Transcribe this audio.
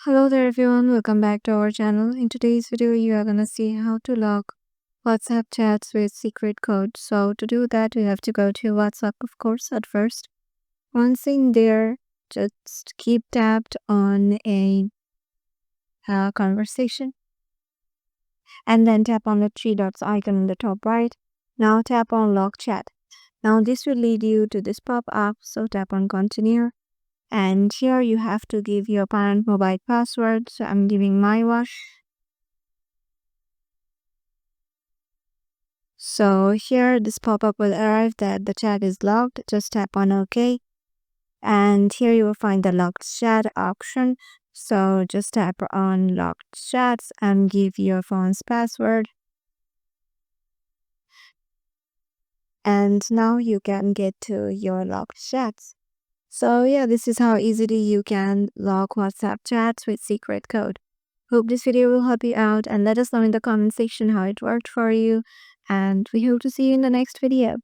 Hello there everyone, welcome back to our channel. In today's video, you are gonna see how to lock WhatsApp chats with secret code. So to do that, we have to go to WhatsApp, of course, at first. Once in there, just keep tapped on a conversation and then tap on the three dots icon in the top right. Now tap on lock chat. Now this will lead you to this pop-up, so tap on continue. And here you have to give your parent mobile password. So I'm giving my one. So here this pop-up will arrive that the chat is locked. Just tap on OK. And here you will find the locked chat option. So just tap on locked chats and give your phone's password. And now you can get to your locked chats. So yeah, this is how easily you can lock WhatsApp chats with secret code. Hope this video will help you out and let us know in the comment section how it worked for you. And we hope to see you in the next video.